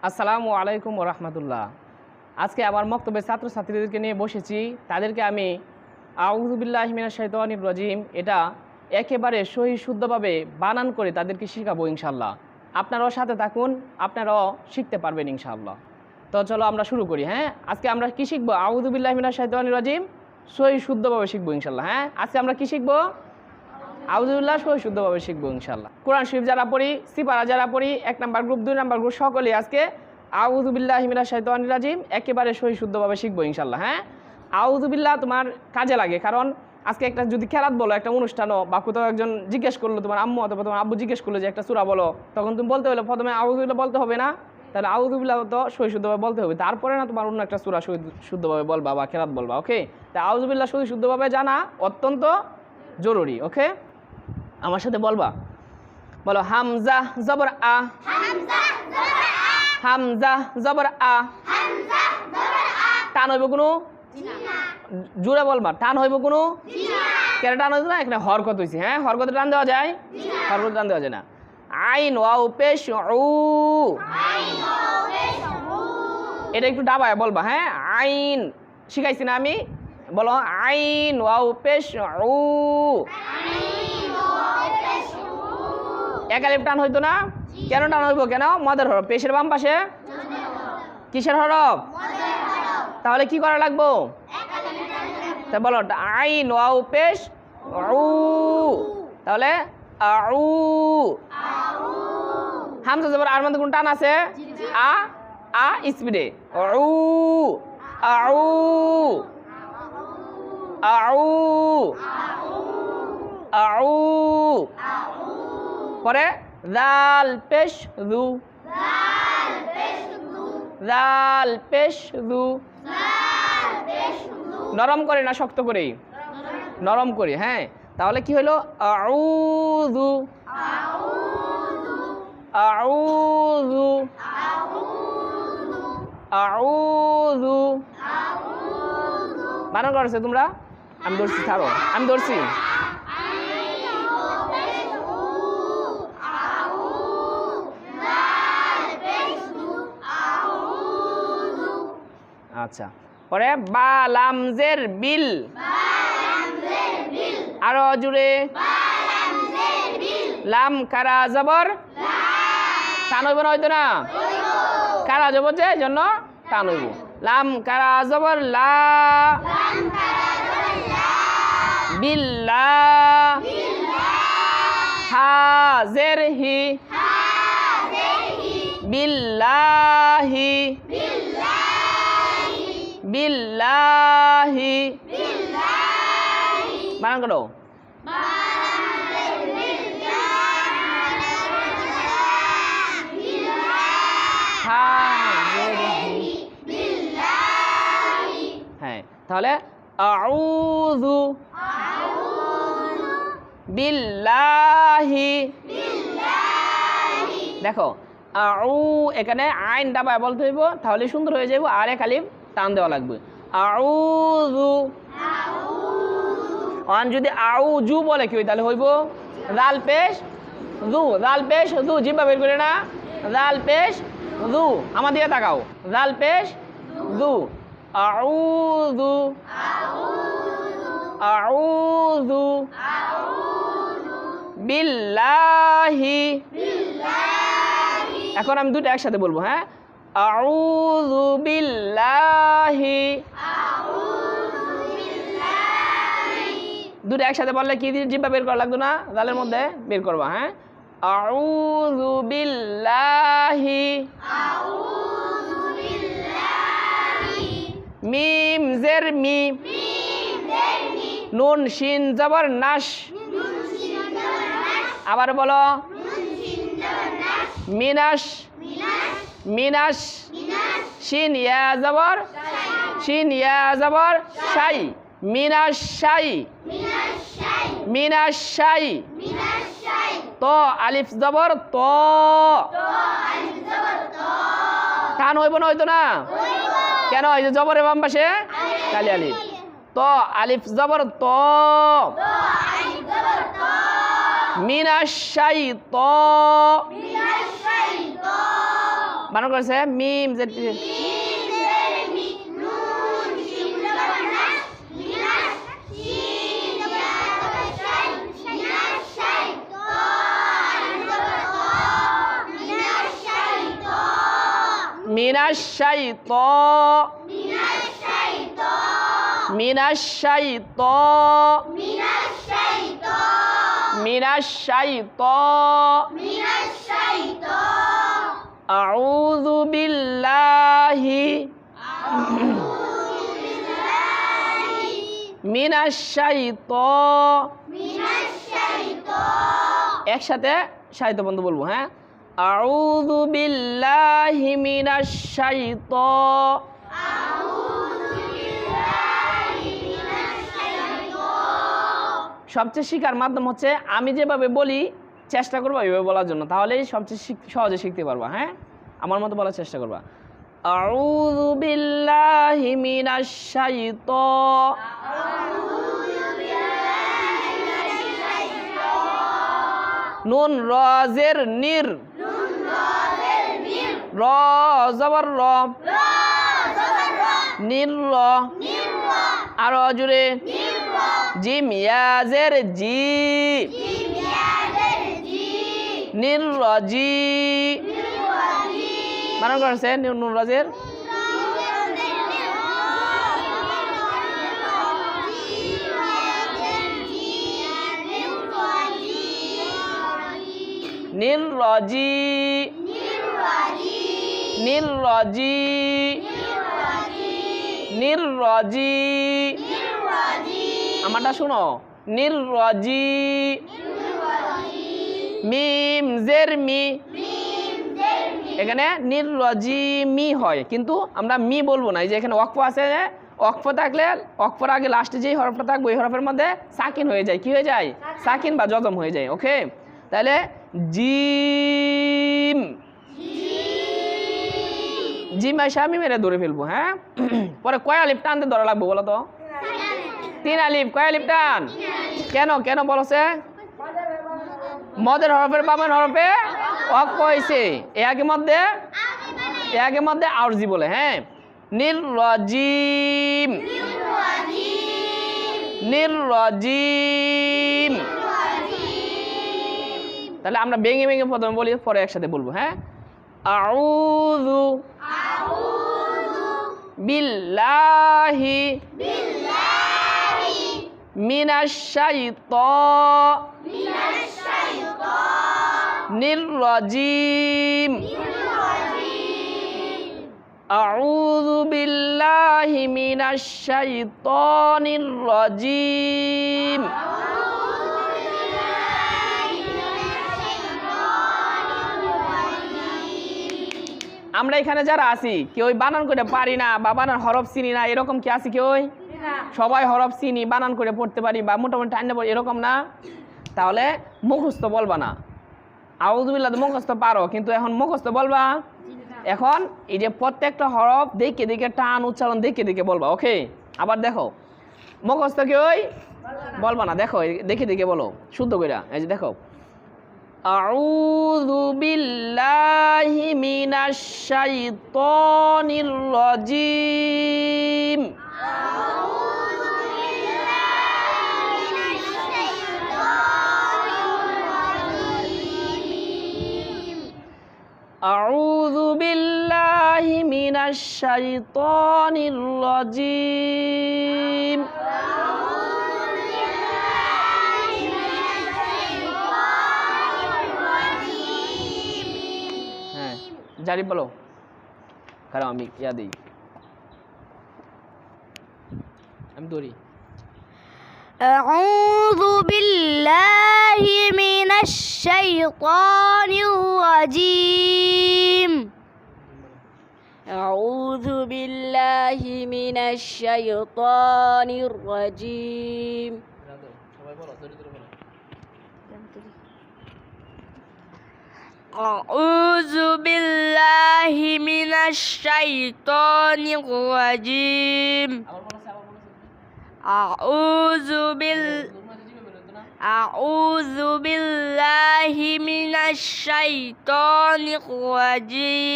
আসসালামু আলাইকুম ওরহমতুল্লাহ। আজকে আমার মক্তব্যে ছাত্রছাত্রীদেরকে নিয়ে বসেছি। তাদেরকে আমি আউযু বিল্লাহি মিনাশ শাইতানির রাজিম এটা একেবারে সহি শুদ্ধভাবে বানান করে তাদেরকে শেখাবো ইনশাআল্লাহ। আপনারাও সাথে থাকুন, আপনারাও শিখতে পারবেন ইনশাআল্লাহ। তো চলো আমরা শুরু করি। হ্যাঁ, আজকে আমরা কি শিখবো? আউযু বিল্লাহি মিনাশ শাইতানির রাজিম সহি শুদ্ধভাবে শিখবো ইনশাআল্লাহ। হ্যাঁ, আজকে আমরা কি শিখবো? আউযু বিল্লাহ সহি শুদ্ধভাবে শিখবো ইনশাআল্লাহ। কোরআন শরীফ যারা পড়ি, সিপারা যারা পড়ি, 1 নাম্বার গ্রুপ 2 নাম্বার গ্রুপ সকলেই আজকে আউযু বিল্লাহি মিনাশ শাইতানির রাজিম একেবারে সহি শুদ্ধভাবে শিখবো ইনশাআল্লাহ। হ্যাঁ, আউযু বিল্লাহ তোমার কাজে লাগে, কারণ আজকে একটা যদি খেলাত বলো, একটা অনুষ্ঠানও বা কোথাও একজন জিজ্ঞেস করলো, তোমার আম্মু অথবা তোমার আব্বু জিজ্ঞেস করলো যে একটা সূরা বলো, তখন তুমি বলতে হলে প্রথমে আউযু বিল্লাহ বলতে হবে না? তাহলে আউযু বিল্লাহ তো সহি শুদ্ধভাবে বলতে হবে, তারপরে না তোমার অন্য একটা সূরা শুদ্ধভাবে বলবা বা খেলাত বলবা। ওকে, তা আউযু বিল্লাহ সহি শুদ্ধভাবে জানা অত্যন্ত জরুরি। ওকে, আমার সাথে বলবা, বলো হামজা জবর আ, হামজা জবর আ। টান হইব কোনো? জোরে বলবা, টান হইব কোনো? কেন টান হইব না? এখানে হরকত হয়েছে। হ্যাঁ, হরকতে টান দেওয়া যায়? হরকতে টান দেওয়া যায় না। আইন ওয়াও পেশ উ, এটা একটু ডাবায় বলবা। হ্যাঁ, আইন শিখাইছি না আমি? বলো আইন ওয়াও পেশ উ। একালিপ টান হইতো না? কেন টান হইব? কেন? মদের হরফ, পেশের বাম পাশে কিসের হরফ? তাহলে কি করা লাগবো? তা বলো আইন ওয়াও পেশ উ, তাহলে আউ। হামজা জবর আর মধ্যে কোন টান আছে? আ, আ স্পিডে উ, আউ, আউ, আউ। পরে জাল পেশ জু, জাল পেশ জু। নরম করে না শক্ত করে? নরম করে। হ্যাঁ, তাহলে কি হলো? আউযু, আউযু, আউযু। বানান করছে তোমরা? আমি ধরছি, ছাড়ো, আমি ধরছি। আচ্ছা, পরে বা লামজের বিল, আরো জুড়ে লাম কারা জবর, টান হইব না? হইতো না? কারা জবর যে জন্য টান হইব। লাম কারা জবর লা, বিল্লা, হাজের হি, বিল্লাহি, বিল্লাহি। বানান করো। হ্যাঁ, তাহলে আউযু বিল্লাহি। দেখো আউ, এখানে আইন ডাবায় বলতে হইব, তাহলে সুন্দর হয়ে যাইব। আর এক আলিফ টান দেওয়া লাগবে। আউযু। অন যদি আউযু বলে কি তাহলে হইব জাল পেশ জু, জাল পেশ জু। জিহ্বা বের করে না? জাল পেশ জু। আমার দিকে তাকাও, জাল পেশ জু। আউযু, আউযু বিল্লাহি। এখন আমি দুটো একসাথে বলবো। হ্যাঁ, আউযু বিল্লাহি। দুটো একসাথে বললে কি জিহ্বা বের করা লাগতো না? জালের মধ্যে বের করবা। হ্যাঁ, আউযু বিল্লাহি। মিম জের মি, নুন শিন জবর নাশ। আবার বলো মিনাশ, মিনাশ। শিন ইয়া জবর, শিন ইয়া জবর শাই, মিনাশ শাই, মিনাশ শাই। তো আলিফ জবর তো, টান হইব না? হইতো না? কেন? এই যে জবরের বাম পাশে কালি আলিফ। তো আলিফ জবর তো, মিনাশ শাইতান বানান করেছে মিম জের মিনাশ শাইতানির আউযু বিল্লাহি মিনাশ শাইতানির একসাথে সাহিত্য বন্ধ বলবো হ্যাঁ আউযু বিল্লাহি মিনাশ শাইতানির সবচেয়ে শিখার মাধ্যম হচ্ছে আমি যেভাবে বলি চেষ্টা করবো এইভাবে বলার জন্য তাহলেই সবচেয়ে সহজে শিখতে পারবা হ্যাঁ আমার মতো বলার চেষ্টা করবা আউযু বিল্লাহি মিনাশ শাইতানির নুন র জের নির র জবর র নির র আরো জোরে জিম ইয়া জের জি নির্রজি বানান করেছে নুন রাজের নির্রজি নির্রজি নির্রজি আমারটা শুনো নির্রজি মিম জের মি এখানে নির্রজিমি হয় কিন্তু আমরা মি বলবো না এই যে এখানে ওয়াকফ আছে ওয়াকফ থাকলে ওয়াকফের আগে লাস্টে যেই হরফটা থাকবে ওই হরফের মধ্যে সাকিন হয়ে যায় কি হয়ে যায় সাকিন বা জজম হয়ে যায় ওকে তাহলে জিম জিম আইসা আমি মেরে ধরে ফেলবো হ্যাঁ পরে কয় আলিফ টানতে ধরা লাগবে বলো তো 3 আলিফ কয় আলিফ টান কেন কেন বলছে মদের হরফের বামের হরফে ওয়াকফ হইছে এর মধ্যে আরজি বলে হ্যাঁ নির্রজিম নির্রজিম তাহলে আমরা ভেঙে ভেঙে প্রথমে বলি পরে একসাথে বলবো হ্যাঁ আউযু বিল্লাহি মিনাশ শাইতানির রাজিম আউযু বিল্লাহি মিনাশ শাইতানির রাজিম আমরা এখানে যারা আছি কেউ বানান করে পারি না বা বানান হরফ চিনি না এরকম কি আছে কেউ সবাই হরফ চিনি বানান করে পড়তে পারি বা মোটামুটি টাইম পড়ি এরকম না তাহলে মুখস্থ বলবা না আউযু বিল্লাহ মুখস্থ পারো কিন্তু এখন মুখস্থ বলবা এখন এই যে প্রত্যেকটা হরফ দেখে দেখে টান উচ্চারণ দেখে দেখে বলবা ওকে আবার দেখো মুখস্থ কেউ বলবা না দেখো দেখে দেখে বলো শুদ্ধ কইরা এই যে দেখো আউযু বিল্লাহি মিনাশ শাইতানির রাজিম আউযু বিল্লাহি মিনাশ শাইতানির রাজিম হ্যাঁ জারি বলো কারণ আমি ইয়া দেই আমি দৌড়ি أعوذ بالله من الشيطان الرجيم أعوذ بالله من الشيطان الرجيم أعوذ بالله من الشيطان الرجيم أعوذ بالله من الشيطان الرجيم